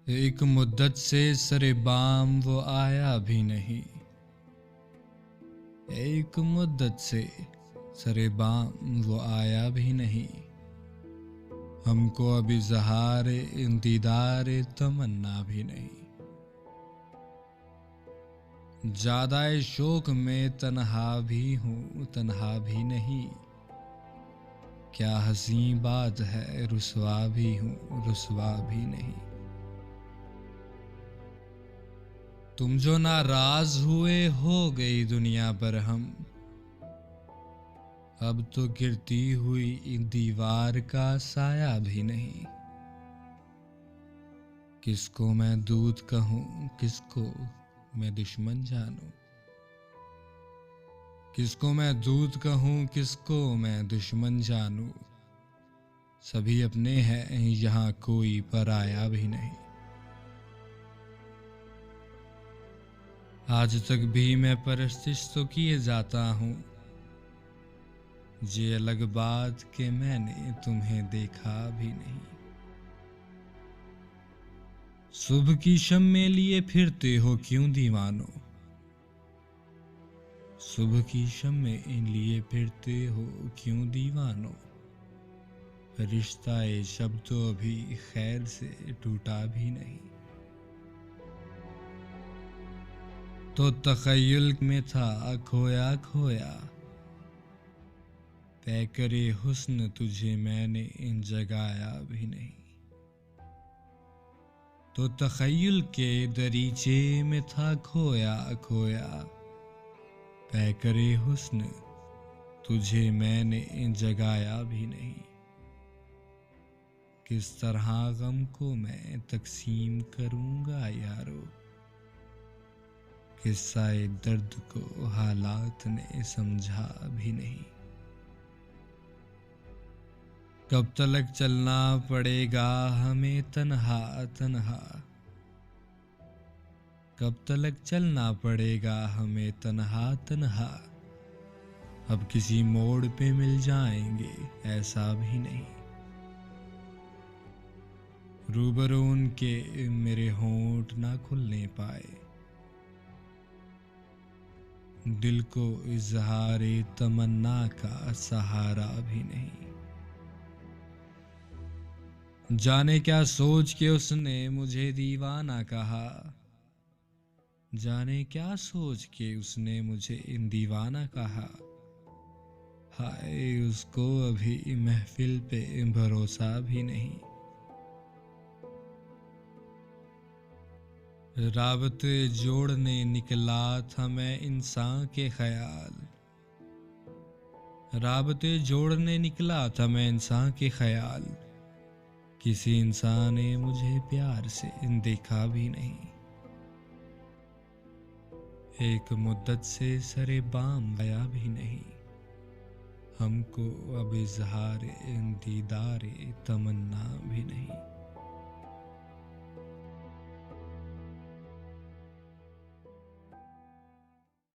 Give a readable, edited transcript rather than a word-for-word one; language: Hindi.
एक मुद्दत से सरे बाम वो आया भी नहीं। एक मुद्दत से सरे बाम वो आया भी नहीं। हमको अभी ज़हारे दीदारे तमन्ना भी नहीं। ज़्यादा शोक में तन्हा भी हूँ तन्हा भी नहीं। क्या हसी बात है रुसवा भी हूँ रुसवा भी नहीं। तुम जो नाराज हुए हो गई दुनिया पर हम। अब तो गिरती हुई इन दीवार का साया भी नहीं। किसको मैं दूत कहूँ किसको मैं दुश्मन जानूं। किसको मैं दूत कहूँ किसको मैं दुश्मन जानूं। सभी अपने हैं यहाँ कोई पराया भी नहीं। आज तक भी मैं परस्तिश तो किए जाता हूँ। ये अलग बात कि मैंने तुम्हें देखा भी नहीं। सुबह की शम्मे लिए फिरते हो क्यों दीवानो। सुबह की शम्मे लिए फिरते हो क्यों दीवानो। रिश्ता ये शब्द तो अभी खैर से टूटा भी नहीं। तो तखय्युल में था खोया खोया। तय करे हुस्न तुझे मैंने जगाया भी नहीं। तो तखय्युल के दरीचे में था खोया खोया। तय करे हुस्न तुझे मैंने जगाया भी नहीं। किस तरह गम को मैं तकसीम करूंगा यारो। किस्सा-ए दर्द को हालात ने समझा भी नहीं। कब तलक चलना पड़ेगा हमें तन्हा तन्हा। कब तलक चलना पड़ेगा हमें तन्हा तन्हा। अब किसी मोड़ पे मिल जाएंगे ऐसा भी नहीं। रूबरू उनके मेरे होंठ ना खुलने पाए। दिल को इजहारे तमन्ना का सहारा भी नहीं। जाने क्या सोच के उसने मुझे दीवाना कहा। जाने क्या सोच के उसने मुझे दीवाना कहा। हाय उसको अभी महफिल पे भरोसा भी नहीं। राबते जोड़ने निकला था मैं इंसान के ख्याल। राबते जोड़ने निकला था मैं इंसान के ख्याल। किसी इंसान ने मुझे प्यार से देखा भी नहीं। एक मुद्दत से सरे बाम आया भी नहीं। हमको अब इजहार दीदार तमन्ना भी नहीं।